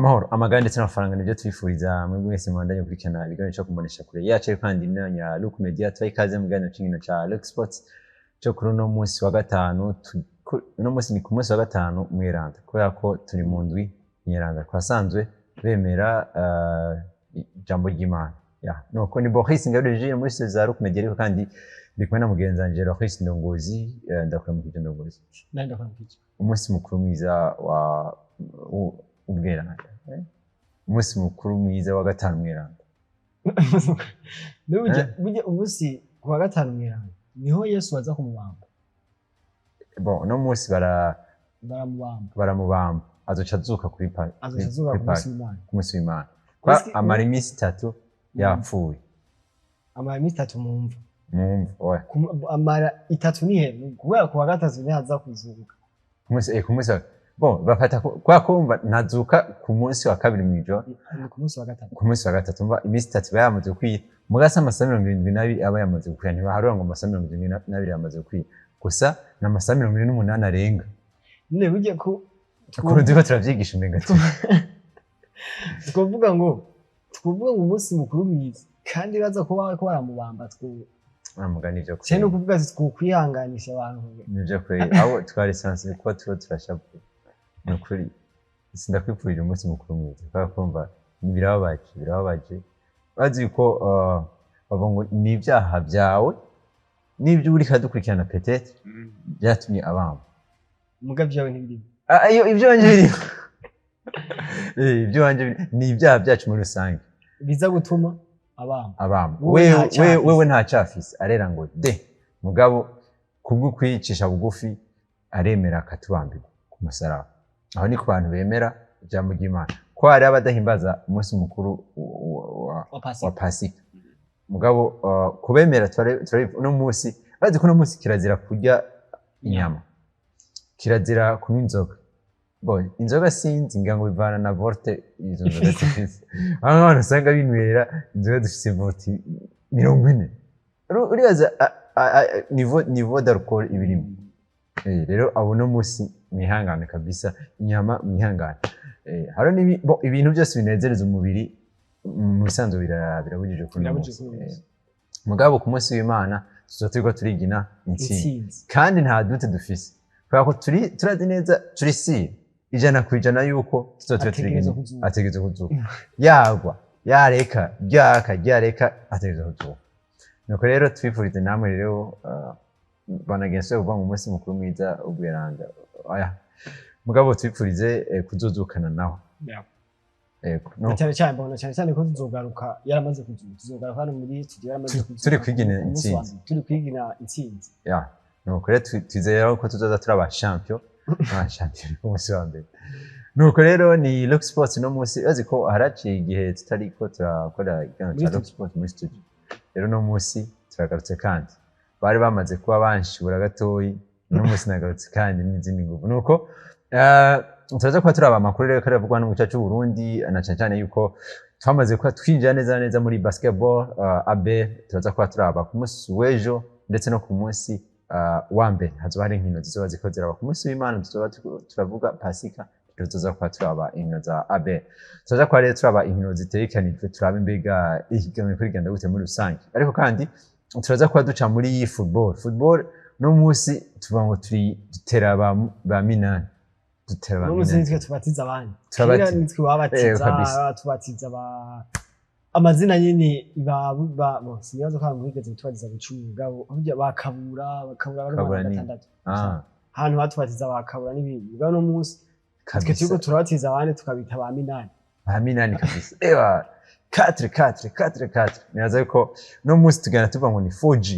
amahoro amagara ndetse n'amafaranga nibyo twifuriza muri mwese mwandanye kurikirana ibiganiro cyo kumbonesha kure yacu kandi n'anya Look Media twayikaze mu kiganiro cy'inkino ca Look Sports cyo kuri no munsi wa gatanu no munsi ni ku munsi wa gatanu mwiranda kubera ko turi mu ndwi nyiranda twasanzwe bemera jambo ry'Imana ya nuko ni Boris Ngaruje muri za Look Media ariko kandi ndikumwe na mugenzi wanje Boris Ndongozi ndakuramukije Ndongozi ndakuramukije umunsi mukuru mwiza wa ubweranda umunsi mukuru mwiza wa gatanu mwiranda burya umunsi wa gatanu mwiranda niho Yesu waza kumubamba bon no munsi baramubamba azoca azuka kuri ku munsi w'Imana kwa amara iminsi 3 yapfuye amara iminsi 3 mumva oya amara 3 nihe kubera ku wa gatatu niho aza kuzuka ku munsi bon bafata kwa kumva ntazuka ku munsi wa kabiri mwijoro ku munsi wa gatatu umva iminsi 3 bayamaze kwira mugasa amasaha 72 aba yamaze kwira ntibaharura ngo amasaha 72 yamaze kwira gusa na amasaha 28 arenga none burya ko kurundi turavyigisha imenga twovuga ngo umunsi mukuru mwiza kandi baza kuba ko baramubamba amugani byo cyane ukuvuga kwihanganisha abantu nivyo kweri aho twari sanse ko turashabu nukuri sindakwipfurira umunsi mukuru mwiza kwa kumva birababaje bazi ko babongo n'ibyaha byawe n'ibyo uri kadukurikirana peut-être byatumye abamba muga byawe ntibiri ayo ibyo wanje biri ibyo wanje ni ibyaha byacu muri rusange biza gutuma abamba wewe nta cyafise arera ngo de mugabo kubwo kwicisha bugufi aremera akatubambirwa ku masaraba aho ni ku bantu bemera ijambo ry'Imana ko hari abadahimbaza umunsi mukuru wa Pasika mugabo kubemera no munsi bazi ko no munsi kirazira kurya inyama kirazira kunywa inzoga bon inzoga sinzi ngango bivana na volte izo nzoga zifise abantu usanga binwera inzoga zifise volte 40 uribaza niveau d'alcool ibirimo rero abo no munsi mwihangane kabisa inyama mwihangane haro ni ibintu byose binezereza umubiri mu bisanzwe birabujije kuri mugabo ku munsi w'Imana tuzotirwa turigina intsinzi kandi nta dute dufise kubera ko turazi neza turi si 100% yuko tuzotirwa turigina ategeze kuzuka yagwa yareka ategeze kuzuka nuko rero twifurize namwe rero banagense uva mu munsi mukuru mwiza ubweranda aya mugabo twifurize kuzuzukana nawe cyane ko tuzogaruka yaramaze tuzogaruka hano muri yaramaze turi kwigina intsinzi ya nuko rero twizera ko tuzoza turaba champion ku munsi wa mbere nuko rero ni Look Sports no munsi azi ko haraciye igihe tutari ko turakora ikiganiro cya Look Sports muri studio rero no munsi turagarutse kandi bari bamaze kuba banshibura gatoyi no munsi nagarutse kandi n'izindi nguvu nuko turaza kuba turaba amakuru rero karavugwa no mu gice cy'u Burundi na cyane yuko twamaze kuba twinjira neza muri basketball AB turaza kuba turaba ku munsi w'ejo ndetse no ku munsi wa mbere hazoba hari inkino zizoba zikozera ku munsi w'Imana tuzoba turavuga Pasika tuzoza kuba turaba inkino za AB turaza kuba rero turaba inkino zitekanijwe turaba imbega ihiganwa kuri genda gute muri rusange ariko kandi turaza kuba duca muri football no munsi tuvuga ngo dutera ba minani nitwe tubatiza abandi kera nitwe babatiza amazina nyine siyazo kandi mwigeze tubatiza gucunga burya bakabura bari 6 ahantu batubatiza bakabura n'ibindi bwa no munsi twe turiko turabatiza abandi tukabita ba minani kabisa ewa 4 nyaza ko no munsi tugana tuva ngo ni 4G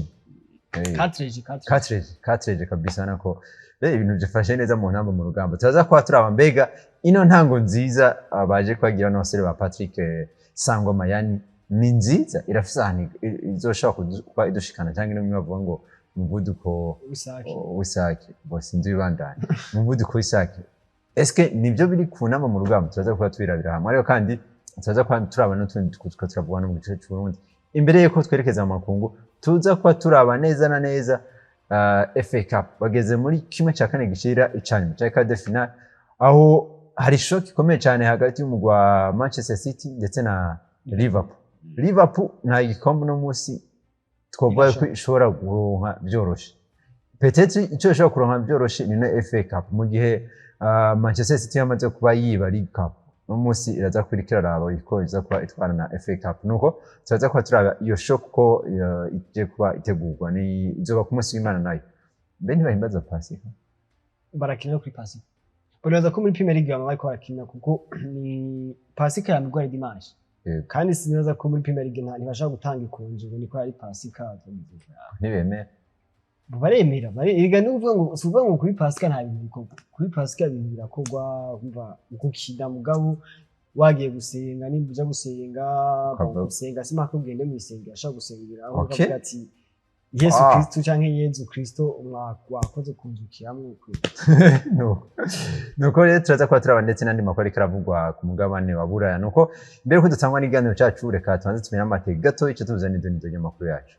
cartridge kabisa nako ibintu byifashe neza mu ntamba mu rugamba turaza kwa turaba mbega ino ntango nziza baje kwagira n'abasore ba Patrick Sangwa Mayani ni nziza irafisana izoshaka kuba idushikana cyangwa no bavuga ngo umuvuduko w'isake bose nzi bibandanye umuvuduko w'isake eske nibyo biri ku ntamba mu rugamba turaza kuba twirabira hamwe ariko kandi turaza kwa turaba n'utundi turavuga no mu gice cy'u Burundi imbere yuko twerekeza mu makungu tuza kuba turaba neza na neza FA Cup bageze muri kimwe cya kane gishira icanye cya quart de finale aho hari shock ikomeye cyane hagati y'umugwi wa Manchester City ndetse na Liverpool. Liverpool nta gikombe no munsi twovuga ko ishobora kuronka byoroshe. Peut-être icyo ishobora kuronka byoroshe ni no FA Cup mu gihe Manchester City yamaze kuba yiba League Cup. No munsi iraza kwirikira rabo iko iza kuba itwara na FA Cup. Nuko turaza kuba turaba iyo shock ko ije kuba itegurwa ni izoba ku munsi w'Imana nayo. Bene bahimbaza Pasika. Barakina kuri Pasika. Uraza ko muri Premier League baba bariko barakina kuko ni Pasika ya mugwari dimanche. Kandi sinaza ko muri Premier League ntibashaka gutanga ikonje ngo niko ari Pasika. Ntibemera. Baremera iriga n'uvuga ngo suvuga ngo kuri Pasika nta bintu bikorwa. Kuri Pasika ibintu birakorwa umva gukina mugabo wagiye gusenga nimbuja gusenga gusenga sima ko ngende mu isengero ashaka gusengera aho bavuga ati Yesu Kristo canke Yesu Kristo wakoze kunzukiramwe kuri nuko rero turaza kuba turaba ndetse n'andi makuru ariko aravugwa ku mugabane wa Buraya nuko mbere ko dutangwa n'iganiro cyacu reka tubanze tumenya amateka gato icyo tuzana n'idoni y'amakuru yacu.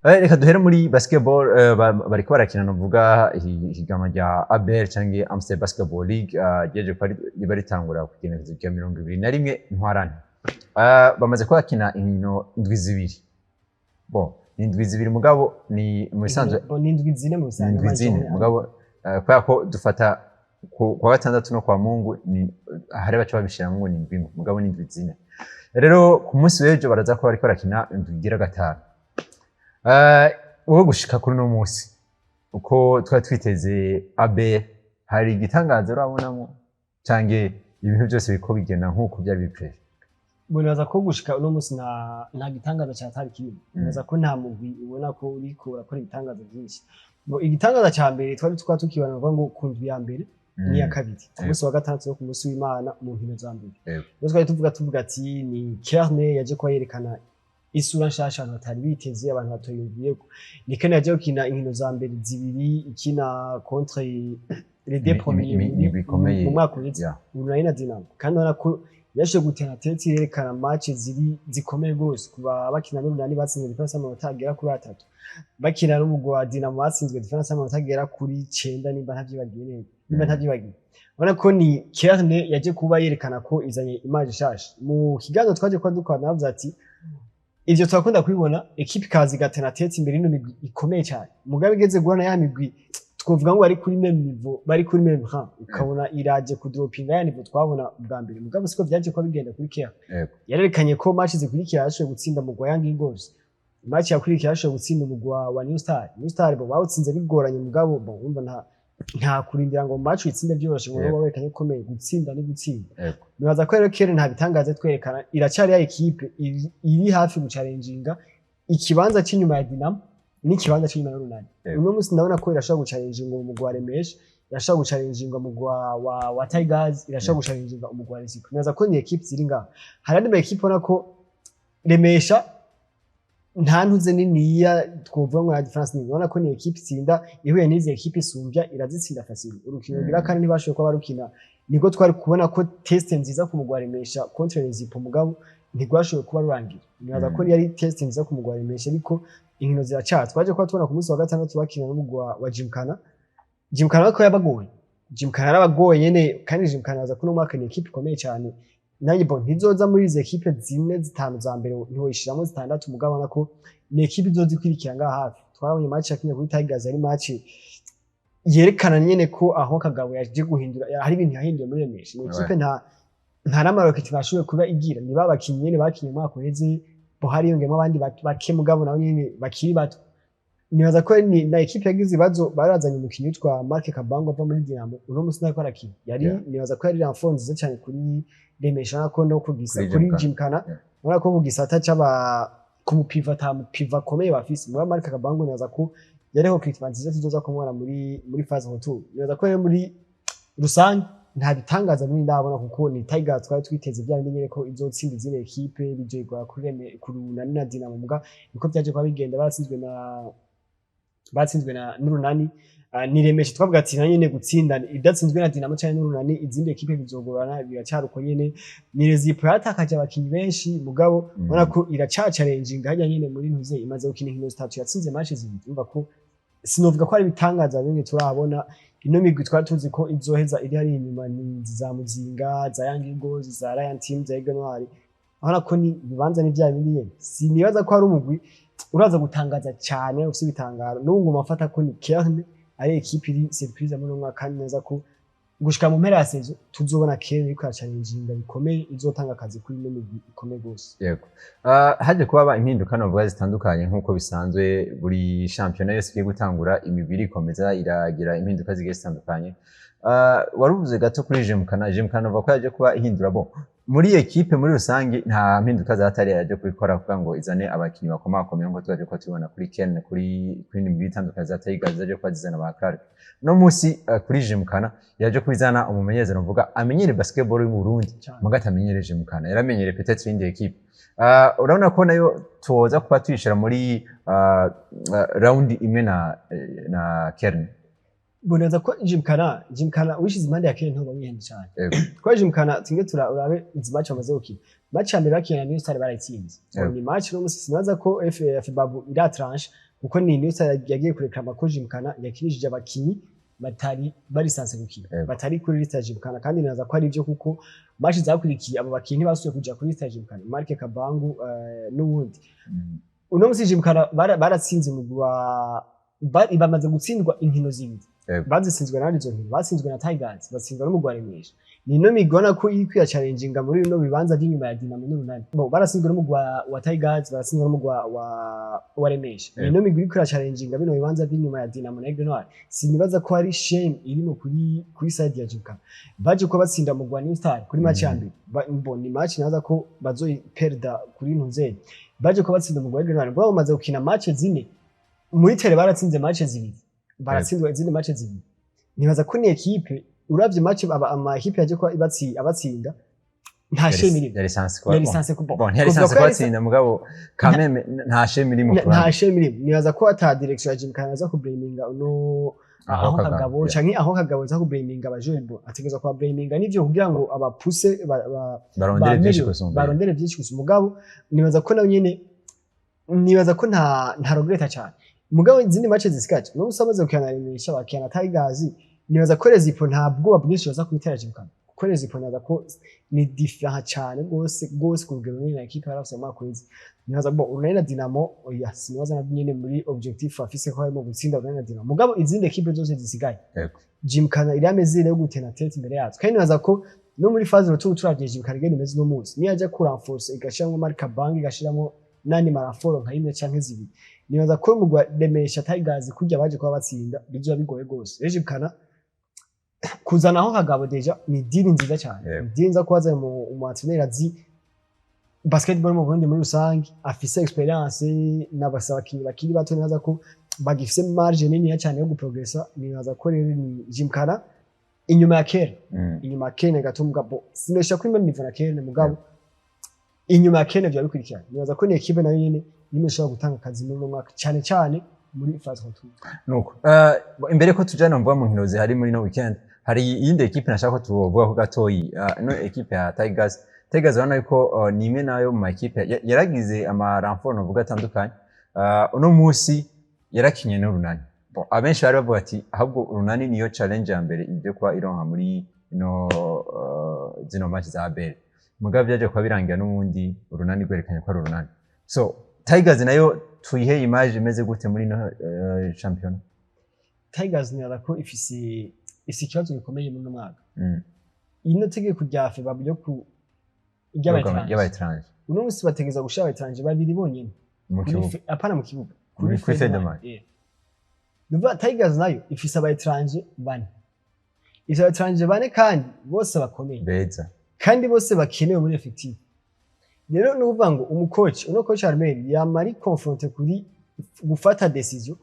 Reka duhere muri basketball bariko barakina novuga higama rya ABL canke Amstel Basketball League ryeje ko ritangura kugenda kuzikira 21 ntwarane. Bamaze kwakina inkino indwi zibiri. Indwi zibiri mugabo ni mu bisanzwe indwi zine mu bisanzwe indwi zine mugabo kwa ko dufata kwa gatandatu no kwa Mungu ni hari bacho babishira ngo ni indwi mugabo ni indwi zine. Rero ku munsi w'ejo baraza ko bariko barakina indwi gira gatanu. Uwo gushika kuri no munsi uko twiteze ABL hari igitangazo urabonamo canke ibintu byose biko bigenda nkuko byari bipreje. Bonaza ko gushika uno munsi nta gitangazo cyatari kinini. Bonaza ko nta mugwi ubona ko uriko urakora ibitangazo byinshi. Igitangazo cya mbere twari tukibana bavuga ngo kundwi ya mbere ni ya kabiri. Ku munsi wa gatandatu no ku munsi w'Imana mu nkino za mbere. Rero twari tuvuga ati ni Kerne yaje ko yerekana isura nshasha abantu batari biteze abantu batoyumviye ni Kerne yaje gukina inkino za mbere zibiri ikina contre les deux premiers mu mwaka w'ejo urayina Dinamo kandi urabona ko yaje gutena tete yerekana match zikomeye gose kuba bakina n'urunani batsinze difference y'amanota agera kuri 3 bakina n'umugwi wa Dinamo batsinzwe difference y'amanota agera kuri 9 nimba ntavyibagiye urabona ko ni Kerne yaje kuba yerekana ko izanye image nshasha mu kiganiro twaje kwa dukwana navuze ati ivyo twakunda kubibona equipe kazi gatena tete imbere ino migwi ikomeye cyane mugabe igeze guhana ya migwi twovuga ngo bari kuri même niveau bari kuri même rang ukabona iraje kudropinga ya niveau twabona ubwa mbere mugabe siko byaje ko bigenda kuri Kerne yarerekanye ko match zikurikira yashoboye gutsinda mu Young Eagles match yakurikira yashoboye gutsinda mu wa New Star bo bawutsinze bigoranye mugabo umva nta kurindira ngo match itsinde byoroshe ngo baberekanye komeye gutsinda ni gutsinda nibaza ko rero Kerne nta bitangaze twerekana iracyari ya equipe iri hafi gucalenginga ikibanza cy'inyuma ya Dinamo n'ikibanza cy'inyuma y'urunani uno munsi ndabona ko irashaka gucalenginga umugwi wa Remesha irashaka gucalenginga umugwi wa Tigers irashaka gucalenginga umugwi wa Recife nibaza ko ni equipe ziri ngaho hari andi ma equipe ubona ko Remesha nta ntuze niniya twovuga ngo ya difference ni ubona ko ni equipe itsinda ihuye n'izi equipe isumbya irazitsinda fasili urukino ngira kandi ntibashoboye ko barukina niko twari kubona ko test nziza ku mugwi wa Remesha contre Recife mugabo ntigwashoboye kuba rurangira nibaza ko yari test nziza ku mugwi wa Remesha ariko inkino ziracatse twaje kuba tubona ku munsi wa gatandatu bakina n'umugwi wa Gymkhana ko yabagoye Gymkhana arabagoye nyene kandi Gymkhana aza kuno mwaka ni equipe ikomeye cyane nanjye bon ntizoza muri izi equipe zine zitanu za mbere ntiwoyishiramo zitandatu mugabana ko ni equipe izozikwirikira ngaha hafi twabonye match yakinye kuri Tigers ari match yerekana nyene ko aho Kagabo yaje guhindura hari ibintu yahinduye muri Remesha. Ni ikipe nta n'amaroketi bashoboye kuba igira, ni babakinyi nyene bakinye umwaka uheze bo hari yongemo abandi bake mugabo nabo nyene bakiri bato. Nibaza ko ni na equipe yagize ibibazo barazanye umukinyi witwa Marc Kabango ava muri Dinamo uno musi nako arakina yari nibaza ko yari renfort nziza cyane kuri Remesha ko no kugisa kuri Gymkhana ubona ko kugisata cyaba kumupivata mupiva komeye bafise muri Marc Kabango nibaza ko yariho Christmas nziza tuzoza kumubona muri phase hotu nibaza ko muri rusange nta bitangaza bindi ndabona kuko ni Tigers twari twiteze byari nyene ko izotsinda izine equipe bijegwa kuri Runani na Dinamo muga niko byaje kwa bigenda batsinzwe na n'Urunani ni Remesha twavuga ati na nyene gutsinda idatsinzwe na Dinamo cyane n'Urunani izindi equipe bizogorana biracaruko nyene ni Rezipo yatakaje abakinyi benshi mugabo ubona ko iracacarenjinga hajya nyene muri ntuze imaze gukina inkino zitatu yatsinze match zibiri umva ko sinovuga ko ari bitangaza bimwe turabona ino migwi twari tuzi ko izoheza iri hari inyuma ni za Muzinga za Young Eagles za Lion Team za Eganwari ahora ko ni bibanza ni bya bindi nyene sinibaza ko ari umugwi uraza gutangaza cyane ufite bitangaro n'ubwo mafata ko ni Kerne ari equipe iri surprise muri umwaka kandi neza ko gushika mu mpera ya saison tuzobona Kerne iko challenging bikomeye izotanga akazi kuri ino migwi ikomeye gose yego haje kuba impinduka novuga zitandukanye nkuko bisanzwe buri championnat yose igiye gutangura imibiri ikomeza iragira impinduka zigiye zitandukanye waruvuze gato kuri Gymkhana nova ko yaje kuba ihindura bo muri equipe muri rusangi nta mpinduka zatari yaje kubikora kugira ngo izane abakinyi bakomakomeye ngo twaje ko tubona kuri Kerne kuri imibiri itandukanye za Tigers zaje kwa zizana ba Clark no musi kuri Gymkhana yaje kubizana umumenyereza novuga amenyere basketball mu Burundi mugata amenyere Gymkhana yaramenyere peut-être indi equipe urabona ko nayo tuza kuba twishira muri round imwe na Kerne boneza ko Gymkhana wishize impande ya Kerne ntoba wihende cyane ko Gymkhana tinge urabe izi match amaze gukina match ya mbere bakina New Star barayitsinze ni match no musi sinaza ko FF Babu ira tranche kuko ni New Star yagiye kurekama ko Gymkhana yakirishije abakinyi batari bari sanse gukina batari kuri list ya Gymkhana kandi naza ko ari byo kuko match zakurikiye abo bakinyi basuye kuja kuri list ya Gymkhana Marc Kabangu n'ubundi uno musi Gymkhana baratsinze mu bamaze gutsindwa inkino zibiri bazisinzwe na izo nkino batsinzwe na Tigers batsinzwe no mu Remesha ni no migona ko iri kwiya challenging muri no bibanza by'inyuma ya Dinamo n'Urunani bo barasinzwe no mu wa Tigers barasinzwe no mu wa Remesha ni no miguri kwiya challenging bino bibanza by'inyuma ya Dinamo na Eganwari sinibaza ko ari shame irimo kuri side ya Gymkhana baje ko batsinda mu New Star kuri match ya mbere bo ni match naza ko bazoyi perda kuri ntuze baje ko batsinda mu Eganwari bo bamaze gukina match zine muri tele baratsinze match zibiri baratsinzwe izindi match zibiri nibaza ko ni equipe uravye match ama equipe yaje ko abatsinda nta shame irimo yari sanse ko bon yari sanse ko atsinda mugabo kameme nta shame irimo nta shame irimo nibaza ko ata direction ya Gymkhana za ku blaminga no aho Kagabo canke aho Kagabo za ku blaminga abajebo ategeza kwa blaminga nivyo kugira ngo abapuse barondere byinshi gusa mugabo nibaza ko nawe nyene nibaza ko nta regreta cyane mugabo izindi match zisikaje no usamaze gukina Remesha bakina Tigers nibaza ko Rezipo ntabwo bwinshi baza kubitera Gymkhana kuko Rezipo naza ko ni different cyane gose kugero ni na equipe yarafise amakwezi nibaza bo Urunani Dinamo oya sinibaza na nyene muri objectif afise ko harimo gutsinda Urunani Dinamo mugabo izindi equipe zose zisigaye Gymkhana iri amezire yo gutena tete imbere yazo kandi nibaza ko no muri phase rotu turavye Gymkhana igenda imeze no munsi ni yaje ku renforce igashiramo Marc Kabango igashiramo nani maraforo nka imwe canke zibiri nibaza ko mu Remesha Tigers kujya baje kwa batsinda bizo bigoye gose Gymkhana kuzana aho Kagabo deja ni deal nziza cyane dinza kwaza mu atsinera azi basketball mu Burundi muri rusange afise experience n'abasaba kinyi bakiri bato naza ko bagifise margin nini cyane yo guprogressa nibaza ko rero ni Gymkhana inyuma ya Kerne inyuma ya Kerne gatumga bo sinesha kuri mbere na Kerne mugabo inyuma ya Kerne bya bikurikirana nibaza ko ni equipe nayo nyene nimeshobora gutanga akazi muri mwaka cyane muri phase 2 nuko imbere ko tujana mvuga mu nkino zihari muri no weekend hari iyindi equipe nashaka ko tuvuga ko gatoyi no equipe ya Tigers bana yuko ni imwe nayo mu equipe yaragize ama renfort novuga atandukanye uno musi yarakinye n'Urunani bon abenshi bari bavuga ati ahubwo Urunani niyo challenge ya mbere ibyo kwa ironka muri no zino match za ABL mugabo byaje kwa birangira n'ubundi Urunani gwerekanye ko ari Urunani so Tigers nayo tuyihe image imeze gute muri no champion Tigers nira ko ifise ikibazo gikomeye mu mwaka ino tegeko rya FEBA byo ku ry'abatranje uno musi bategeza gushira abatranje babiri bonyene apana mu kibuga kuri Federman Nuva Tigers nayo ifise abatranje bane izo abatranje bane kandi bose bakomeye beza kandi bose bakenewe muri effective rero nuvuga ngo umucoach uno coach Armel yamari confronter kuri gufata decision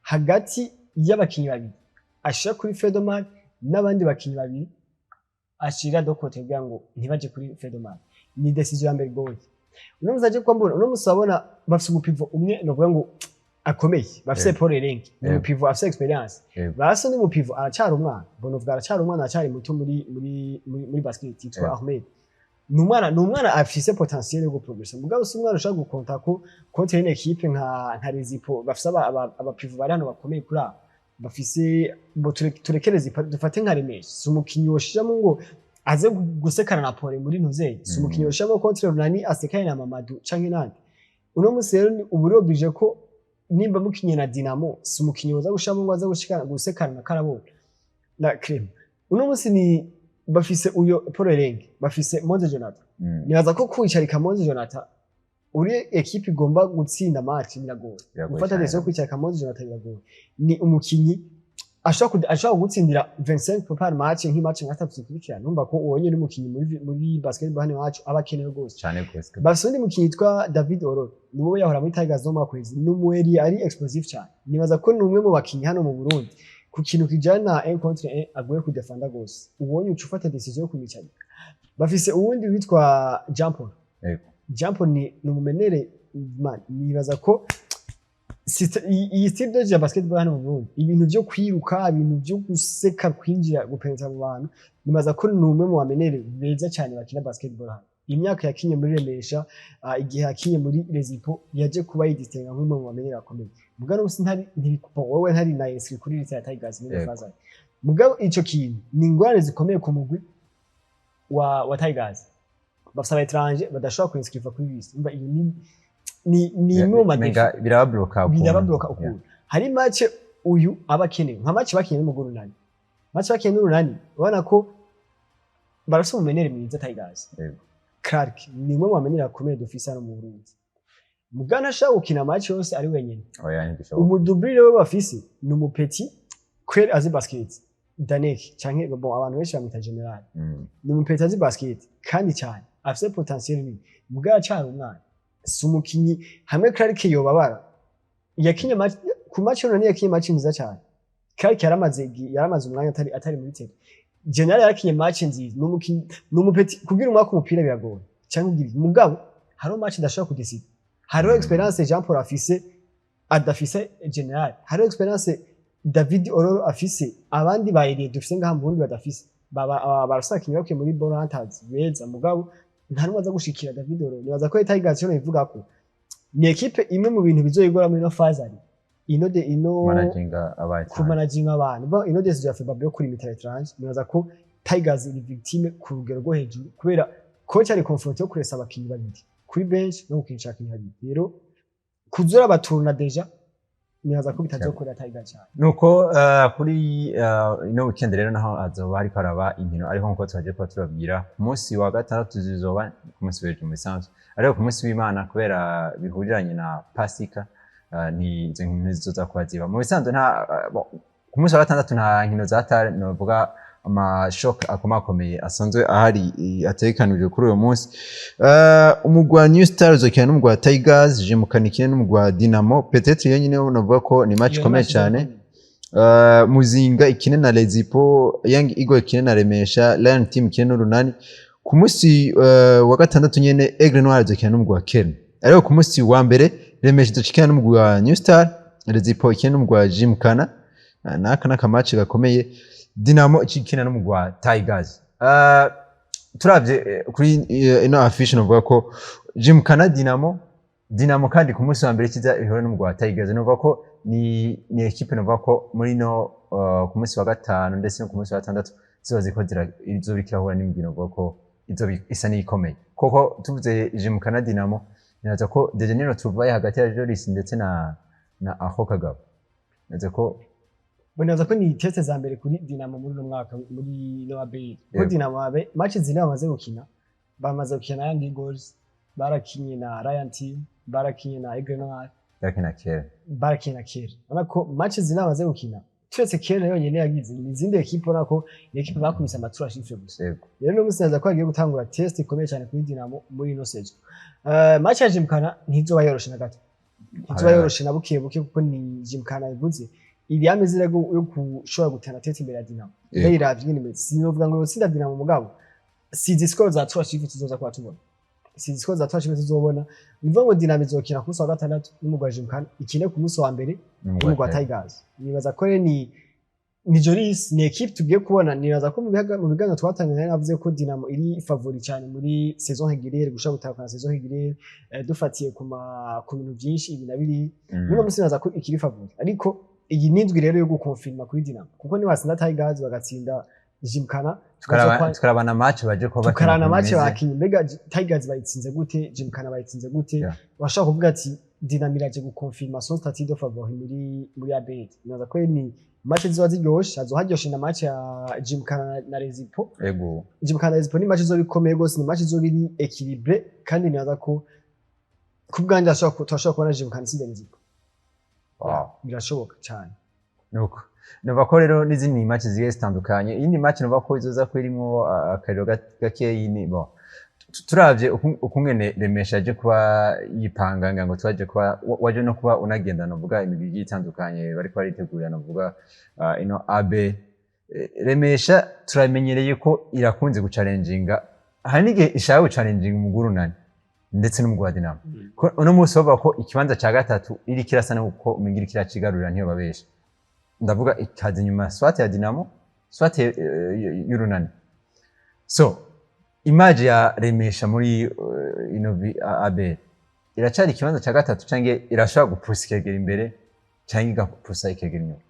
hagati y'abakinyi babiri ashira kuri Federman n'abandi bakinyi babiri ashira dokote kugira ngo ntibaje kuri Federman ni decision ya mbere goye uno muzaje kwambura uno musabona bafise umupivo umwe no kuvuga ngo akomeye bafise Paul Elengi ni umupivo afise experience basa ni umupivo aracyari umwana Bonovuga aracyari umwana aracyari muto muri basket yitwa Ahmed numwana afise potentiel yo guprogressa mugabo si umwana ushaka gukonta ko contre une équipe nka Rezipo bafise abapivo bari hano bakomeye kuri abo bafise turekereze dufate nka Remesha si umukinyi woshiramo ngo aze gusekana na Paul muri ntuzeye si umukinyi woshiramo contre Runani asekane na Mamadou canke nande uno musi rero uburi oblige ko nimba mukinye na Dinamo si umukinyi woza gushiramo ngo aze gusekana na Karabona na Creme uno musi ni bafise uyo Paul Elengi bafise Moze Jonathan nibaza ko kwicarika Moze Jonathan uri equipe igomba gutsinda match biragoye gufata decision kwicarika Moze Jonathan biragoye ni umukinyi ashaka gutsindira 25 par match nk'imatch nka 3 zikurikirana numva ko uwonye n'umukinyi muri basketball hano wacu abakenewe gose cyane gose basundi mukinyi yitwa David Oro nibo yahora muri Tigers no makwezi n'umueri ari explosive cyane nibaza ko numwe mu bakinyi hano mu Burundi ku kintu kijana 1 contre 1 agoye kudefenda gose ubonye ucufata decision yo kumicanya bafise uwundi witwa Jampon Jampon ni umumenere man nibaza ko iyi style de basketball hano mu Burundi ibintu byo kwiruka ibintu byo guseka kwinjira gupenza mu bantu nibaza ko numwe mu bamenere beza cyane bakina basketball hano imyaka yakinye muri Remesha igihe yakinye muri Rezipo yaje kuba yidistinga nk'umwe mu bamenere akomeye mugabo usi ntari ntibikupa wowe ntari na inscrit kuri list ya Tigers muri faza mugabo ico kintu ni ingware zikomeye ku mugwi wa Tigers bafite étranger badashobora kwinscriva kuri list umva iyi ni imwe mega birababloka ukuntu hari match uyu abakeneye nka match bakeneye mu Gurunani match bakeneye n'Urunani ubona ko barasa umumenere mwiza Tigers Clark ni umwe mu bamenyera akomeye dufise hano mu Burundi mugana ashaka gukina match yose ari wenyene umudubrire we bafise ni umupeti kweri azi basket Danek canke bon abantu benshi bamwita general ni umupeti azi basket kandi cyane afise potentiel ni mugara cyari umwana si umukinyi hamwe Clark yobabara yakinye match ku match none yakinye match nziza cyane Clark yaramaze umwanya atari muri tele general yakinye match nziza n'umupeti kugira umwaka umupira biragoye cyangwa ugira mugabo haro match ndashaka kudesida haro experience Jean Paul afise adafise general haro experience David Ororo afise abandi bayiriye dufise ngaha mu Burundi badafise barasakinye bakwiye muri Ball Hunters beza mugabo nta numwe aza gushikira David Ororo nibaza ko Tigers yo ivuga ko ni equipe imwe mu bintu bizoyigora muri no phase managing abantu ino decision ya FEBA yo kuri mitare tranche nibaza ko Tigers iri victime ku rugero rwo hejuru kubera coach ari confront yo kuresa abakinyi babiri kuri bench no gukinshaka inyabi rero kuzura abaturuna deja nibaza ko bitazokora Tigers cyane nuko kuri ino weekend rero naho azoba ariko araba inkino ariko nko twaje kwa turabwira ku munsi wa gatandatu zizoba ku munsi w'ejo mu Santos ariko ku munsi w'Imana kubera bihuriranye na Pasika ni izo nkino zizoza kwaziba mu bisanzwe nta ku munsi wa gatandatu nta nkino zatari novuga amashock akomakomeye asanzwe ahari atekanije kuri uyo munsi umugwa New Stars uzokina n'umugwa Tigers jimukanikine n'umugwa Dinamo peut-être yenyine unavuga ko ni match komeye cyane Muzinga ikine na Rezipo Young Eagle ikine na Remesha Lion Team ikine n'Urunani ku munsi wa gatandatu nyene Aigle Noir uzokina n'umugwa Kern ariko ku munsi wa mbere Remesha izokina n'umugwa New Star Rezipo ikine n'umugwa Jimkana naka match gakomeye Dinamo ikina n'umugwa Tigers turavye kuri ino affiche novuga ko Jimkana Dinamo kandi ku munsi wa mbere kiza ihora n'umugwa Tigers novuga ko ni equipe novuga ko muri no ku munsi wa gatanu ndetse no ku munsi wa gatandatu ziba zikodera izobikirahura n'imigino novuga ko isa n'ikomeye koko tuvuze Jimkana Dinamo naza ko De Janeiro tuvaye hagati ya Joris ndetse na Aho Kagabo naza ko bonaza ko ni test za mbere kuri Dinamo muri no mwaka muri no ABL ko Dinamo match zine bamaze gukina bamaze gukina Young Eagles barakinye na Ryan Team barakinye na Aigle Noir barakina kera urabona ko match zine bamaze gukina twese kera yonyene yagize izindi equipe nako equipe bakubise amatura shifre gusa rero no musinza ko agiye gutangura test ikomeye cyane kuri Dinamo muri no season match ya Gymkhana ntizoba yoroshe na gato ntizoba yoroshe na buke kuko ni Gymkhana ivuze iri amezira yo kushobora gutana tete imbere ya Dinamo yiravye nyine meze sinovuga ngo yotsinda Dinamo mugabo si score za tura shifre tuzoza kwa tubona si score za tura shifre tuzobona nivuga ngo Dinamo izokina ku munsi wa gatandatu n'umugwa Gymkhana ikine ku munsi wa mbere n'umugwa Tigers nibaza ko ni Joris ni equipe tugiye kubona nibaza ko mu biganiro twatanganye navuze ko Dinamo iri favori cyane muri saison régulière gushaka gutakana saison régulière dufatiye ku bintu byinshi ibi nabiri niba musinaza ko ikiri favori ariko iyi nindwi rero yo gukonfirma kuri Dinamo kuko ni wasinda Tigers bagatsinda Gymkhana tukarabana match baje ko tukarana match bakinye mbega Tigers bayitsinze gute Gymkhana bayitsinze gute washaka kuvuga ati Dinamo iraje gukonfirma son statut de favori muri ABL nibaza ko ni match ziba ziryoshe hazoharyoshe na match ya Gymkhana na Rezipo Gymkhana na Rezipo ni match zo bikomeye gose ni match zo biri équilibré kandi nibaza ko kubwanje ashobora kubona Gymkhana sinde Rezipo birashoboka cyane nuko nova ko rero n'izindi match zigiye zitandukanye iyindi match nova ko izoza ko irimo akariro gakeyi ni bon turavye ukungene Remesha aje kuba yipanganga ngo twaje kuba waje no kuba unagenda novuga imibiri itandukanye bari ko aritegurira novuga ino AB Remesha turamenyereye ko irakunze guchallenginga hari nige ishawe challenging umuguru nani ndetse n'umugwa Dinamo uno munsi bava ko ikibanza ca gatatu iri kirasa nuko umingira kiracigarurira ntiyo babesha ndavuga ikaze nyuma swate ya Dinamo swate y'urunani so image ya Remesha muri ino AB iracari ikibanza ca gatatu cange irashobora gupusa ikegera imbere cange igapusa ikegera inyuma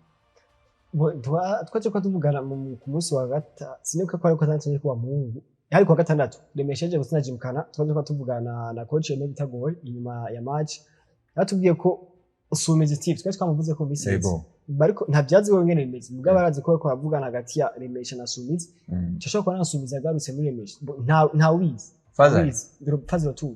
twaje ko tuvugana ku munsi wa gatatu sineka ko ariko tantanye kuwa Mungu hari kuwa gatandatu Remesha je gusina Gymkhana twaje ko tuvugana na coach Eme Bitagoye inyuma ya match yatubwiye ko Sumizi Steve twese twamuvuze ko bise bariko nta byazi wowe ngene bimeze mugabo barazi ko bavugana hagati ya Remesha na Sumizi cyashobora ko na Sumizi agarutse muri Remesha nta ubizi Fazil 2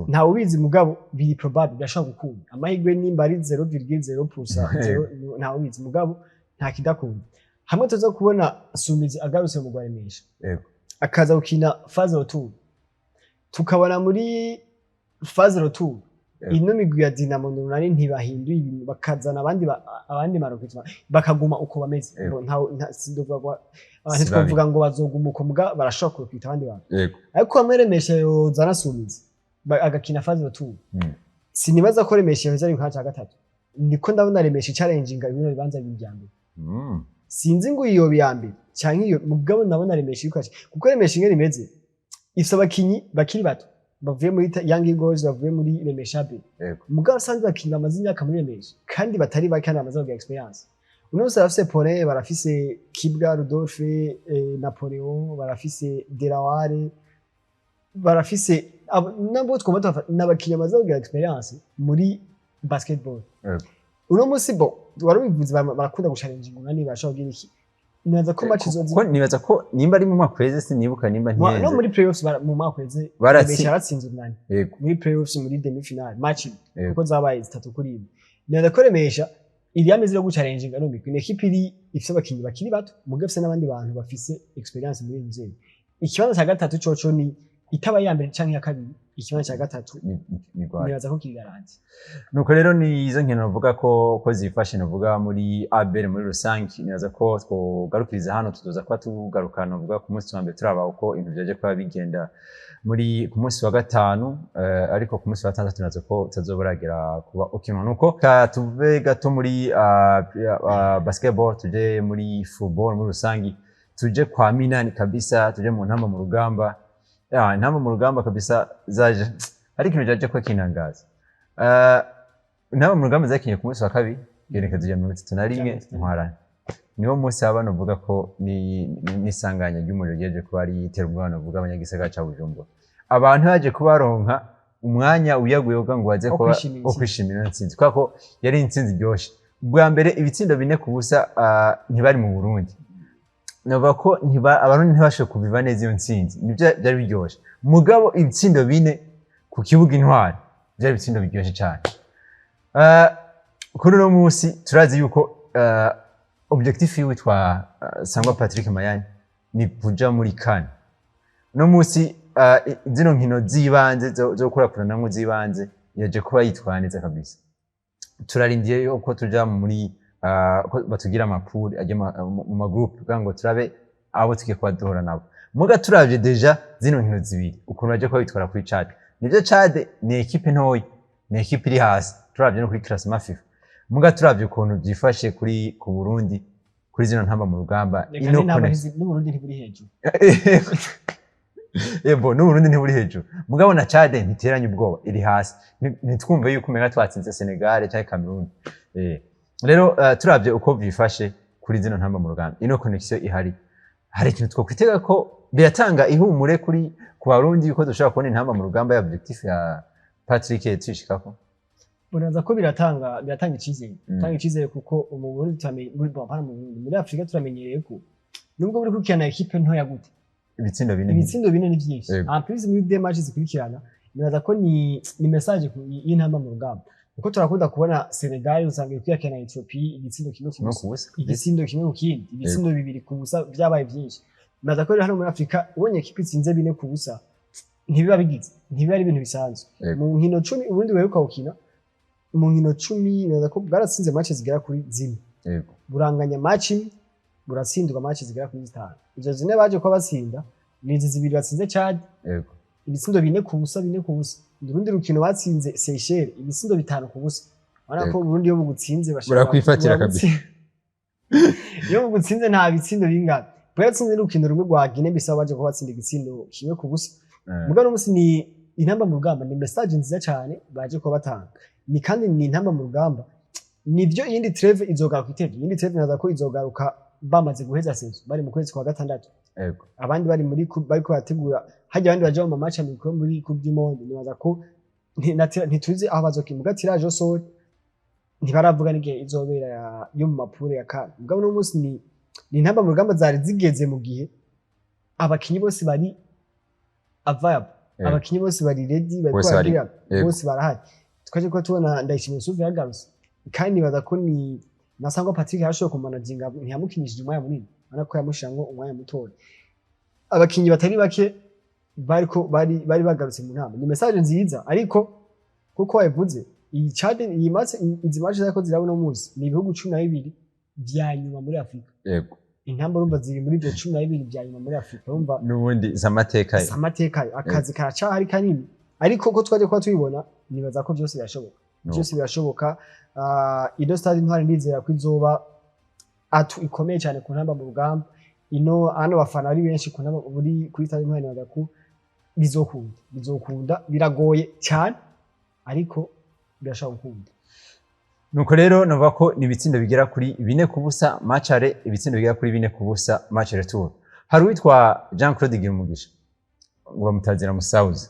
nta ubizi mugabo biri probable byashobora gukunda amahigwe nimba ari 0.0% nta ubizi mugabo nta kidakunda hamwe tuza kubona Sumizi agarutse mu Remesha akaza gukina Fazil 2 tukabona muri Fazil 2 ino migwi ya Dinamo nunani ntibahinduye ibintu bakazana abandi maroketi bakaguma uko bameze nta sindovuga abantu twavuga ngo bazoguma uko muga barashobora kwita abandi bantu ariko Remesha yozana Sumizi agakina Fazil 2 sinibaza ko Remesha yoza ari kwa gatatu niko ndabona Remesha challenginga ibintu bibanza bijyambere sinzi ngo iyo biyambere cyangwa iyo mugabo ndabona Remesha yukaje kuko Remesha ingene imeze ifite abakinyi bakiri bato bavuye muri Young Eagles bavuye muri Remesha B mugabo sanze bakinga amazina yakamuri Remesha kandi batari bakana amaze kugira experience uno bafise Pole barafise Kibwa Rudolphe Napoleon barafise Delaware barafise nabo twumva n'abakinya amaze kugira experience muri basketball uno musi bo warabivuze barakunda guchallenginga ngani bashaka kugira iki nibaza ko match zo ko nibaza ko nimba ari mu makweze sinibuka nimba ntiyeze no muri playoffs mu makweze Remesha yaratsinze nani muri playoffs muri demi final match kuko zabaye 3 kuri 1 nibaza ko Remesha iri ameze yo guchallenginga no mikino equipe iri ifite abakinyi bakiri bato mugafise n'abandi bantu bafise experience muri nzeri ikibanza cya gatatu coco ni itaba ya mbere canke ya kabiri ikibanza cya gatatu nibaza ko kigaranti nuko rero ni izo nkino navuga ko zifashe navuga muri ABL muri rusangi nibaza ko twogarukiriza hano tuzoza kwa tugarukana navuga ku munsi wa mbere turaba uko ibintu byaje kwa bigenda muri ku munsi wa gatanu ariko ku munsi wa gatandatu nazo ko tazoboragera kuba ukino nuko tuve gato muri basketball tuje muri football muri rusangi tuje kwa Minani kabisa tuje mu ntamba mu rugamba intamba mu rugamba kabisa zaje ari ikintu cyaje ko kinangaza intamba mu rugamba zakinye ku munsi wa kabiri yerekeza 31 ntwarana niwo munsi abana uvuga ko ni sanganya ry'umuriro ryeje kuba ari itera ubwana uvuga abanyagisagara ca Bujumbura abantu baje kubaronka umwanya uyaguye uvuga ngo waze kuba kwishimira intsinzi kwako yari intsinzi ryoshe bwa mbere ibitsindo 4-0 ntibari mu Burundi nova ko abarundi ntibashoboye kubiva neza iyo ntsinzi nibyo byari biryoshe mugabo ibitsindo 4 ku kibuga Intwari byari ibitsindo biryoshe cyane kuri uno munsi turazi yuko objectif witwa Sangwa Patrick Mayani ni kuja muri CAN no munsi zino nkino zibanze zo kurakuranamwe zibanze yaje kuba yitwaneza kabisa turarindiye yuko tuja muri batugira amapuri ajye mu magroup kugira turabe abo tugiye kwaduhora nabo muga turavye deja zino nkino zibiri ukuntu baje kuba bitwara kuri Chad nivyo Chad ni equipe ntoyi ni equipe iri hasi turavye no kuri classement FIFA muga turavye ukuntu byifashe ku Burundi kuri zino ntamba mu rugamba ino connect n'Uburundi ntiburi hejuru Ebo n'Uburundi ntiburi hejuru mugabo na Chad ntiteranye ubwoba iri hasi nitwumve yuko umenga twatsinze Senegal cyangwa Cameroon rero turavye uko byifashe kuri zino ntamba mu rugamba ino connection ihari hari ikintu twokwitega ko biratanga ihumure kuri ku Barundi yuko dushobora kubona intamba mu rugamba ya objectif ya Patrick twishikako Bonaza ko biratanga icizere tanga icizere kuko mu Burundi muri Afrika turamenyereye ko nubwo buri kukirana equipe nto ya gute ibitsindo 4 ni byinshi en plus muri deux matches zikurikirana binaza ko ni message y'intamba mu rugamba uko turakunda kubona Senegal usanga kwiyakana Ethiopia igitsindo kimwe igitsindo kimwe ku kindi ibitsindo 2 ku busa byabaye byinshi binaza ko hano muri Afrika ubonye equipe itsinze 4 ku busa ntibiba bigize ntibiba ari ibintu bisanzwe mu nkino 10 ubundi weruka ukina mu nkino 10 binaza ko bwaratsinze match zigera kuri 4 buranganya match buratsindwa match zigera kuri 5 izo zine baje ko batsinda nizi zibiri batsinze Chad ibitsindo 4 ku busa urundi rukino batsinze Seychelles ibitsindo 5 ku busa bana ko Burundi yo bugutsinze bashaka kwifatira kabisa yo bugutsinze nta bitsindo bingana bwatsinze n'urukino rumwe rwa Guinea Bissau baje ko batsinda igitsindo kimwe ku busa mugano musi ni intamba mu rugamba ni message nziza cyane baje ko batanga ni kandi ni intamba mu rugamba nivyo iyindi treve izogaruka itevye iyindi treve naza ko izogaruka bamaze guheza sezo bari mu kwezi kwa gatandatu abandi bari ko bategura hajya abandi baje mu match amikro muri Coupe du Monde nibaza ko ntituzi aho bazokimuga tiraje sore ntibaravuga nige izobera yo mu mapure ya CAN mugabo no munsi ni intamba mu rugamba zari zigeze mu gihe abakinyi bose bari available abakinyi bose bari ready bose barahari twaje ko tubona Ndayishimiye Yusuf yagarutse kandi nibaza ko ni Nasangwa Patrick yarashoboye kumanaginga ntiyamukinishije umwanya munini ariko yamushiramwo umwanya mutoya abakinyi batari bake bari bagarutse mu ntamba ni message nziza ariko kuko wavuze iyi Chad iyi match izi match zako zirabona umunsi ni ibihugu 12 bya nyuma muri Afrika intamba rumba ziri muri byo 12 bya nyuma muri Afrika rumva nubundi zamateka akazi karacahari kanini ariko ko twaje kwa tubibona nibaza ko byose birashoboka ino stade Intwari ndizera ko izoba ikomeye cyane ku ntamba mu rugamba hano bafana ari benshi ku ntamba kuri stade Intwari naza ko bizokunda biragoye cyane ariko birashaka gukunda nuko rero navuga ko ni ibitsindo bigera kuri 4 ku busa matchare ibitsindo bigera kuri 4 ku busa match retour hari witwa Jean Claude Girumugisha ngo bamutazira Musauzi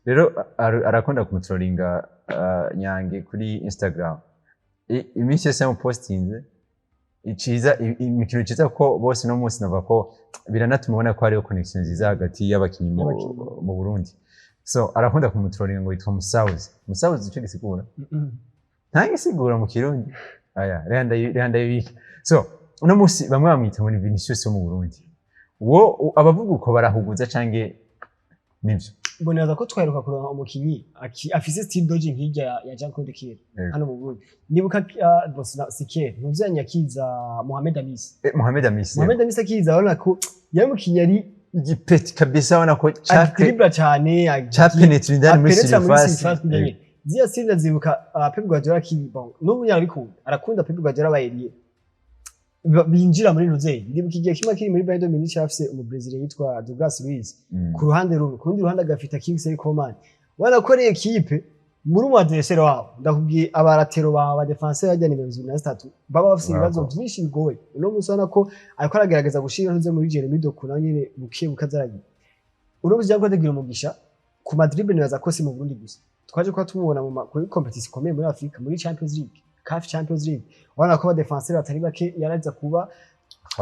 rero arakunda kumutrolinga Nyange kuri Instagram iminsi yose yamupostinze iciza imikino ciza ko bose no munsi navuga ko biranatuma ubona ko hariho connection nziza hagati y'abakinyi mu Burundi so arakunda kumutrolinga ngo yitwa Musauzi ico gisigura ntange sigura mu Kirundi aya rehanda yibika so uno munsi bamwe bamwita ngo ni Vinicius wo mu Burundi wo abavuga uko barahuguza canke nivyo boneza ko twaheruka kuronka umukinyi afise style dodging hirya ya Jean Claude Kier hano mu Burundi nibuka Sikier ntuzanya kiza Mohamed Amis akiza urabona ko yari mukinyi ari igipeti kabisa urabona ko equilibre cyane chapenetre indani muri surface zia style zibuka Pep Guardiola kibon n'ubu yarabikunda arakunda Pep Guardiola bayeriye binjira muri Nuzeye ndibuka igihe kimwe kiri muri Bayern Munich afise umubrazil yitwa Douglas Luiz ku ruhande rumwe ku rundi ruhande agafita Kingsley Coman wanakoreye equipe muri umwadresero wabo ndakubwiye abaratero ba defenseur bajya nimero 23 baba bafise ibibazo byinshi bigoye uno musana ko ariko aragerageza gushira ntuze muri Jeremy Doku nawe nyine bukiye bukazaragiye uno buzya ko degira umugisha ku Madrid naza ko si mu Burundi gusa twaje kwa tumubona mu competition ikomeye muri Afrika muri Champions League CAF Champions League ubona ko abadefenseur batari bake yaraza kuba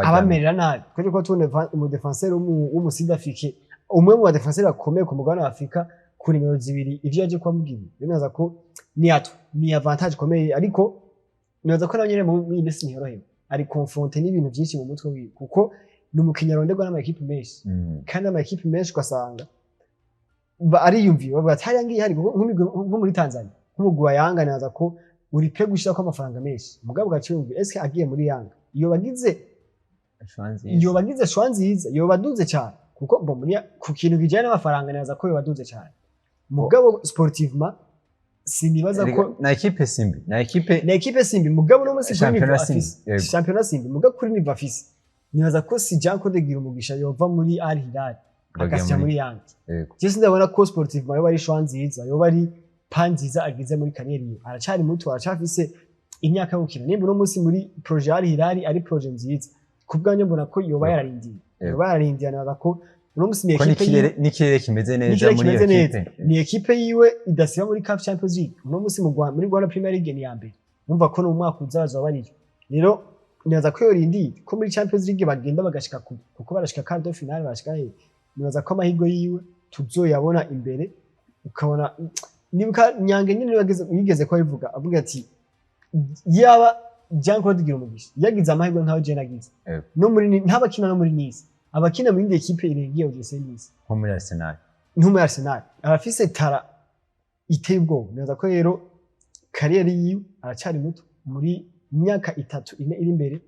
abamerera nabi kuko ko tune mu defenseur w'umusudafrike umwe mu badefenseur bakomeye ku mugabane wa Afrika ku nimero 2 ivyo yaje kwa mugibi binaza ko ni avantage komeye ariko nibaza ko nanyene mu minsi ntiyorohewe ari confronté n'ibintu byinshi mu mutwe wiwe kuko n'umukinnyi aronderwa n'amakipe menshi kandi amakipe menshi ugasanga ariyumviye bavuga ati hariya ngiye hari nko muri Tanzania nk'umugwi wa Yanga naza ko uri pre gushira ko amafaranga menshi mugabo gaciyumvi eske agiye muri Yanga iyo bagize shwanziza iyo baduze cyane kuko mbo muri ku kintu bijyanye n'amafaranga naza ko iyo baduze cyane mugabo sportivement sinibaza ko na equipe simbi mugabo no muri championnat simbi mugabo kuri niva fisi nibaza ko si Jean Claude Girumugisha yova muri Al Hilal agasya muri Yanga cyese ndabona ko sportivement yo bari shwanziza yo bari panziza agize muri kariyeri ye aracari muto aracafise imyaka yo gukina nimba no munsi muri projet Al Hilal ari projet nziza kubwanyo mbona ko yoba yararindiye nabaza ko no munsi nikirere kimeze neza muri iyo equipe ni equipe yiwe idasiba muri CAF Champions League no munsi mu Rwanda muri Rwanda Premier League ni ya mbere numva ko no mwaka uzaza bariyo rero nibaza ko yorindi ko muri Champions League bagenda bagashika kuko barashika quart de finale barashika nibaza ko amahigo yiwe tuzoyabona imbere ukabona nibuka Nyange nyine yigeze ko abivuga avuga ati yaba Jean Claude Girumugisha yagize amahigo nkaho je nagize no muri ntabakina no muri Nice abakina muri equipe irengiye ugese Nice nko muri Arsenal arafise tara itebwo nibaza ko rero kariyeri yiwe aracari muto muri myaka 3-4 iri imbere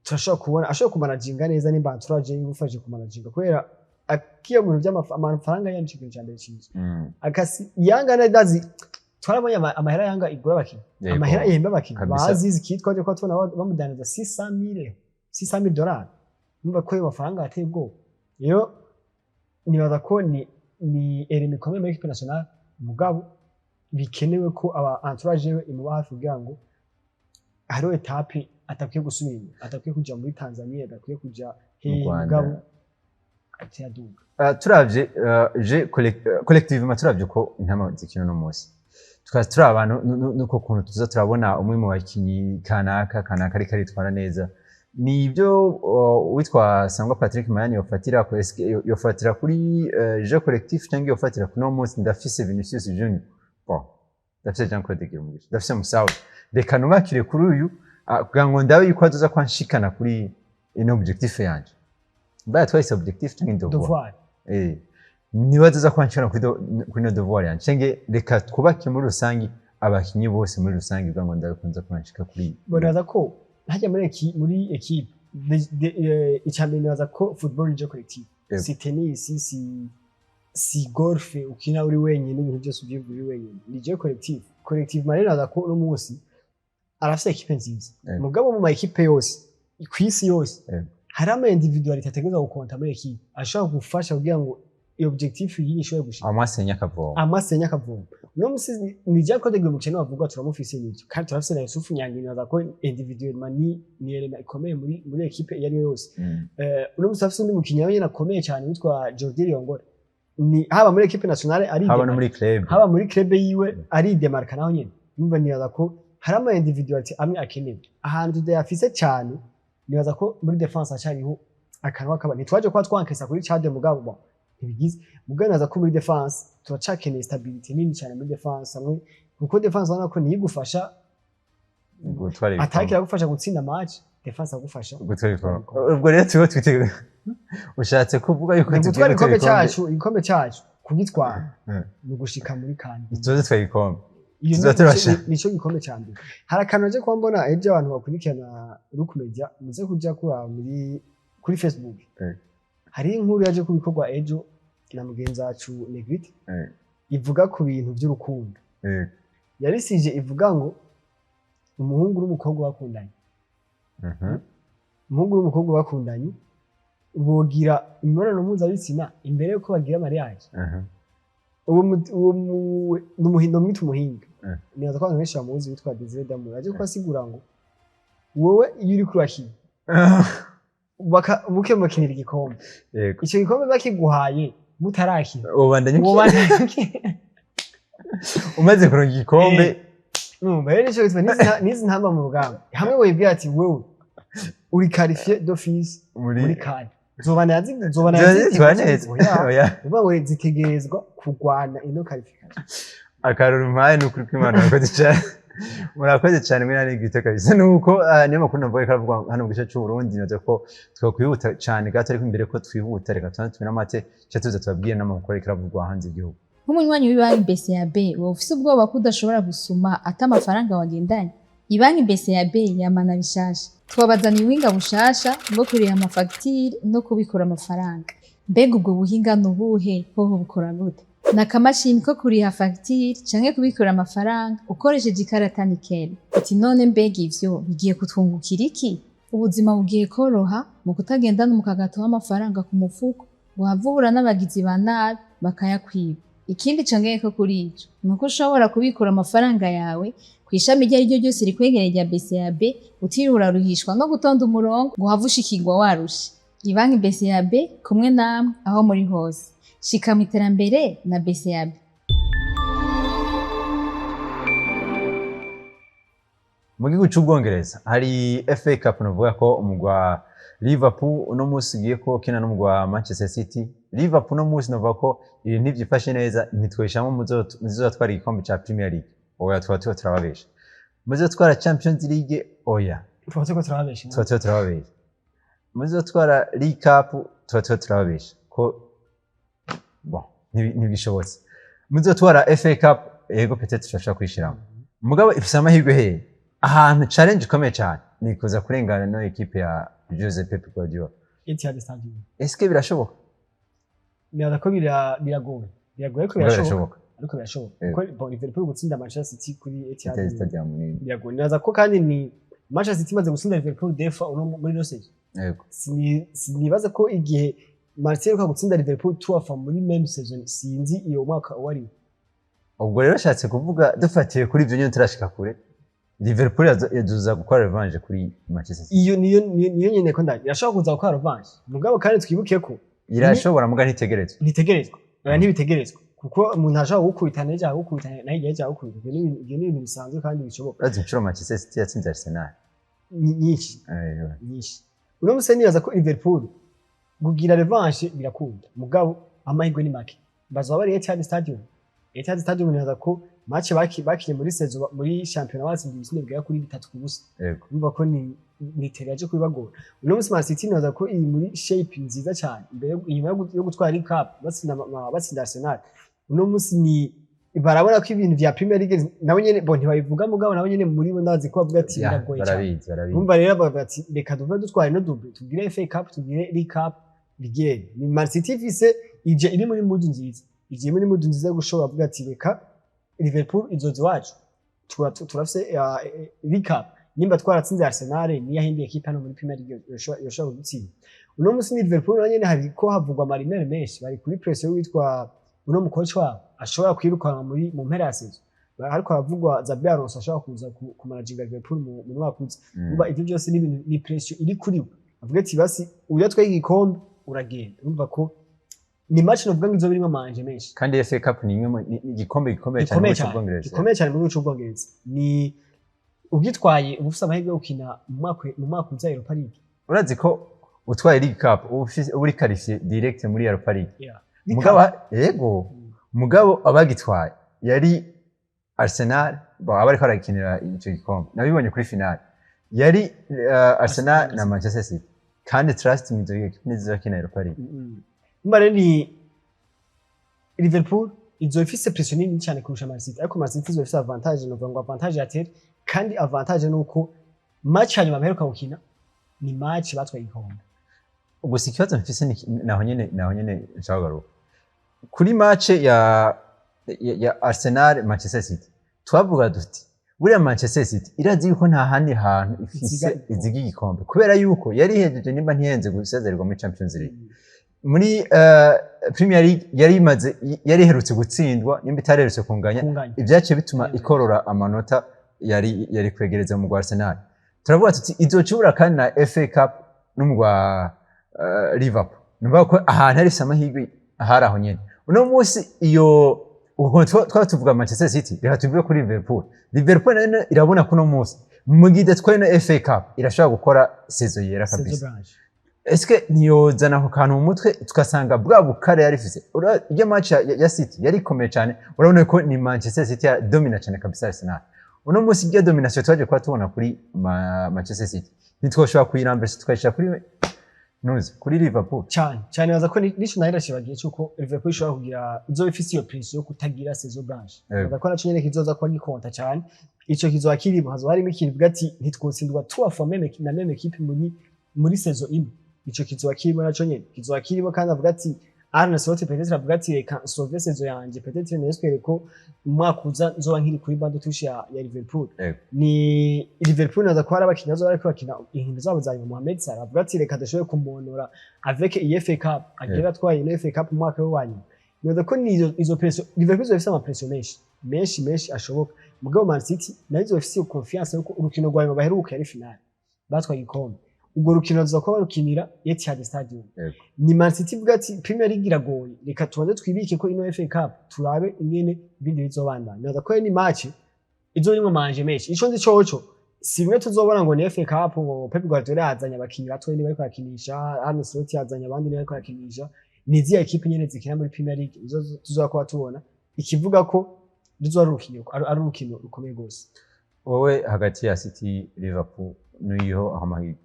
turashobora kubona ashobora kumanaginga neza nimba entourage y'ubufashe kumanaginga kubera akiyo mu by'amafaranga yanshikije cyane cyiza akasi Yanga nadazi twarabonye amahera Yanga igura bakinyi amahera yemba bakinyi bazizi kitwaje ko tubona bamudaniza $600 numva ko amafaranga ateye ubwo rero nibaza ko ni eremi komeye muri equipe nationale mugabo bikenewe ko aba entourage yewe imuba hafi kugira ngo hariho etape atakwiye gusubira inyuma atakwiye kuja muri Tanzania atakwiye kuja mugabo turavye collectivement turavye ko intama zikino no munsi tukaza turi abantu nuko kuntu tuza turabona umwe mu bakinyi kanaka ariko aritwara neza nibyo witwa Sangwa Patrick Mayani yofatira kuri jeu collectif cyangwa yofatira kuno munsi ndafise Vinicius Junior ndafise Jean Claude Girumugisha ndafise Musawe reka numakire kuri uyu kugira ngo ndabe yuko azoza kwanshikana kuri ino objectif yanje baya twese objectif cyangwa devoir nibaza kwanshikana kuri no devoir yanje cyangwa reka twubake muri rusangi abakinyi bose muri rusangi kugira ngo ndabe kunza kwanshika kuri bonaza ko hajya muri equipe icambere nibaza ko football ni jeu collectif si tennis si golf ukina uri wenyine ibintu byose ubyivura uri wenyine ni jeu collectif marina ko no munsi arafise equipe nziza mugabo mu ma equipe yose kwisi yose hari ama individuality ategeza gukonta muri equipe ashaka gufasha kugira ngo iyo objectif yishobore gushika amasenya kavoma no musi ni Jean Claude Girumugisha bavuga turamufise n'ibyo kandi turafise na Yusufu Nyange naza ko individuellement ni element ikomeye muri equipe yari yose no musi afise undi mukinnyi nawe nakomeye cyane witwa Jordi Riongora ni haba muri equipe nationale ari haba muri club yiwe ari demarka naho nyene numva nibaza ko hari ama individuality amwe akenewe ahantu tudafise cyane nibaza ko muri defense acariho akanwa kabane twaje kwa twankesa kuri Chade mugabo ntibigize muganaza ko muri defense turacakeneye stability nini cyane muri defense amwe kuko defense ubona ko niyigufasha atakira gufasha gutsinda match defense agufasha ubwo rero tuba twite ushatse kuvuga yuko tutwara ikombe cyacu kugitwara ni gushika muri kandi tuze twayikombe nico gikombe cyambere hari akanoje ko mbona ejo abantu bakurikirana rukumedia muze kujya kuba kuri Facebook hari inkuru yaje kubikorwa ejo na mugenzi wacu Negrite ivuga ku bintu by'urukundo yarisije ivuga ngo umuhungu n'umukobwa bakundanye umuhungu n'umukobwa bakundanye bogira imibonano mpuzabitsina imbere yuko bagira mariage uwo n'umuhindo mwita umuhinga nibaza ko abantu benshi bamuzi witwa Desire Damour aje kwasigura ngo wowe iyo uri kurakina buke mukinira igikombe icyo gikombe bakiguhaye mutarakina ubandanye umaze kuronka igikombe mbere nico gitwa nizi ntamba mu rugamba hamwe wibwiye ati wewe uri qualifié d'office muri CAN zobana uba zitegerezwa kurwana ino qualification akaruru mpaye n'ukuri kw'Imana murakoze cyane mwina n'igiteka kabisa nuko niyo makuru navuye karavuga hano mu gice cy'u Burundi nazo ko twakwihuta cyane gato ariko imbere ko twihuta reka tunatumira amate cyatuza tubabwiye n'amakuru karavugwa hanze igihugu nk'umunywanyi w'ibanki BCAB wowe ufise ubwoba ko udashobora gusuma ata amafaranga wagendanye ibanki BCAB yamana bishasha twabazaniye ubuhinga bushasha bwo kurira amafagitire no kubikora amafaranga mbega ubwo buhinga nubuhe hoho bukora gute nakamashini ko kuriha fagitire canke kubikora amafaranga ukoresheje ikarata nikeli ati none mbega ivyo bigiye kutwungukira iki ubuzima bugiye koroha mu kutagendana umukagato w'amafaranga ku mufuko wavura n'abagizi ba nabi bakayakwiba ikindi congeye ko kuri ico nuko ushobora kubikura amafaranga yawe kwishami rya ryo ryose rikwegereye rya BCAB utirura ruhishwa no gutonda umurongo ngo havushikirwa warusha ibanki BCAB kumwe namwe aho muri hose shika mu iterambere na BCAB. Mu gihugu cy'Ubwongereza hari FA Cup navuga ko umugwa Liverpool uno munsi ugiye ko kina n'umugwa Manchester City. Liverpool uno munsi navuga ko ibintu ntibyifashe neza ntitweshamo muzotwara igikombe cya Premier League. Oya turababesha. Muzotwara Champions League oya. Turababesha. Muzotwara League Cup turababesha. Ko bon ntibishobotse. Muzotwara FA Cup yego peut-être turashaka kwishiramo. Mugabo ifise amahirwe he. Ahantu challenge ikomeye cyane ni kuza kurengana no equipe ya Jose Pep Guardiola. Etihad Stadium. Eske birashoboka? Nibaza ko biragoye. Biragoye ko birashoboka. Ariko birashoboka. Ko Liverpool gutsinda Manchester City kuri Etihad Stadium. Biragoye. Nibaza ko kandi ni Manchester City maze gutsinda Liverpool defa muri Rosage. Yego. Sinibaza ko igihe Marseille ko gutsinda Liverpool tuafa muri même saison sinzi iyo mwaka wari. Ubwo rero shatse kuvuga dufatiye kuri ibyo nyine turashika kure. Liverpool yaduza gukora revanche kuri Manchester City. Iyo niyo nyene ko ndari. Yashaka kuza gukora revanche. Mugabo kandi twibuke ko irashobora muga ntitegerezwa. Oya ntibitegerezwa. Kuko umuntu ashaka gukubitana ejo gukubitana naho igihe cyaho gukubita. Ibyo ni ibintu bisanzwe kandi bishoboka. Urazi inshuro Manchester City yatsinze Arsenal. Nyinshi. Uno muse nibaza ko Liverpool kugira revanche birakunda. Mugabo amahirwe ni make. Bazoba bari Etihad Stadium. Etihad Stadium nibaza ko match bakiye muri saison muri championnat batsinze ibitsinde bigera kuri 3 ku busa. Yego. Umva ko ni teriaje kubagora. Uno musi Man City nibaza ko iri muri shape nziza cyane. Imbere yo gutwara League Cup batsinda Arsenal. Uno musi ni barabona ko ibintu vya Premier League nabo nyene bo ntibabivuga mugabo nabo nyene muri bo ndazi ko bavuga ati biragoye cyane. Umva rero bati reka duve dutwara no double tugire FA Cup tugire League Cup bigere. Ni Man City fise ije iri muri mood nziza. Igiye muri mood nziza gushobora kuvuga ati reka Liverpool izozo wacu turafise League Cup nimba twaratsinze Arsenal ni yahindiye equipe hano muri Premier League yoshobora gutsinda. Uno musi ni Liverpool nyene hari ko havugwa marinere menshi bari kuri press yo witwa uno mukoci wabo ashobora kwirukanwa mu mpera ya season. Ariko havugwa Xabi Alonso ashobora kuza ku managinga Liverpool mu mwaka uza. Umva ivyo byose ni pressure iri kuri we. Avuga ati basi uya twaye igikombe uragenda. Urumva ko ni match no vuga ngo izobirimo amanje menshi. Kandi FA Cup ni imwe igikombe gikomeye cyane mu Bwongereza. Gikomeye cyane mu Bwongereza. Ni ugitwaye ubufisa amahirwe yo gukina mu mwaka uza Europa League. Urazi ko utwaye League Cup uri qualifié direct muri Europa League. Mugabo abagitwaye yari Arsenal abariko arakinira icyo gikombe. Nabibonye kuri final. Yari Arsenal na Manchester City. Kandi trust me zo nizakina Europa League. Mbare ni Liverpool izofise pression nini cyane kurusha Man City ariko Man City izofise avantage no ngo avantage yatere kandi avantage nuko match hanyuma baheruka gukina ni match batwaye igikombe. Ubwo sikibazo mfise naho nyene nshagaruka kuri match ya Arsenal Manchester City twavuga duti buriya Manchester City irazi yuko nta handi hantu ifise izigi igikombe kubera yuko yari hejeje nimba ntiyenze gusezererwa muri Champions League. Muri Premier League yari herutse gutsindwa nimba itarerutse kunganya ibyaciye bituma ikorora amanota yari kwegereza mu Arsenal. Turavuga tuti izocubura kandi na FA Cup n'umugwa Liverpool. Numva ko ahantu hari samahirwe ahari aho nyene. Uno munsi iyo ubwo twaba tuvuga Manchester City reka tuvuge kuri Liverpool nayo irabona kuno munsi mu gihe twene FA Cup irashobora gukora saison yera kabisa eske niyozana ku kantu mu mutwe tukasanga bwa bukare yari ifise iyo match ya City yari ikomeye cyane urabona ko ni Manchester City ya domina cyane kabisa Arsenal uno munsi iyo domination twaje kwa tubona kuri Manchester City nitwoshobora kuyirambesha tukayishira kuri Liverpool cyane baza ko nico nayo rashibagiye cyuko Liverpool ishobora kugira izo ifise iyo pressure yo kutagira saison blanche baza ko naco nyene kizoza kwa gikonta cyane ico kizoba kirimo hazo harimo ikintu bivuga ati ntitwotsindwa tuwa na meme equipe muri saison imwe ico kizoba kirimo naco nyene kizoba kirimo kandi avuga ati Arne Slot peut-être avuga ati reka sauver saison yanje peut-être n'espere ko umwaka uza nzoba nkiri kuri bande touche ya Liverpool ni Liverpool naza ko hari abakinnyi bazo bariko bakina inkino zabo za Mohamed Salah avuga ati reka dashoboye kumonora avec FA Cup agera twaye FA Cup umwaka w'anyuma naza ko ni izo pression Liverpool zo ifise ama pression menshi ashoboka mugabo Man City nazo ifise confiance yuko urukino rwayo baheruka yari finale batwaye ikombe ubwo rukino ruzokuba rukinira Etihad Stadium ni Man City vuga ati Premier League iragoye reka tubanze twibike ko ino FA Cup turabe ingene ibindi bizobandana naza ko ni match izorimwe manje menshi ico nzi coco si bimwe tuzobona ngo ni FA Cup ngo Pep Guardiola yazanye abakinyi batoye ni bariko bakinisha Arne Slot yazanye abandi ni bariko bakinisha ni ziya equipe nyene zikina muri Premier League izo tuzokuba tubona ikivuga ko rizo ari urukino rukomeye gose wowe hagati ya City Liverpool niyo amahirwe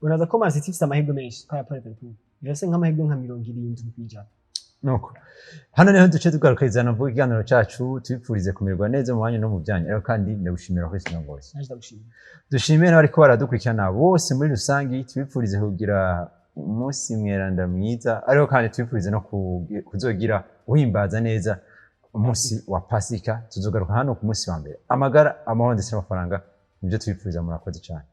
unaza ko Man City ifite amahirwe menshi kwa Liverpool birase nk'amahirwe nka 70%. Nuko hano niho duce tugarukizana vuga iganiro cyacu tubipfurize kumererwa neza mu banyu no mu byanyu ariko kandi ndagushimira ko isina ngose dushimire n'abariko baradukurikirana bose muri rusangi tubipfurize kugira umunsi mweranda mwiza ariko kandi tubipfurize no kuzogira uhimbaza neza umunsi wa Pasika tuzogaruka hano ku munsi wa mbere amagara amahoro ndetse n'amafaranga nibyo tubipfuriza murakoze cyane.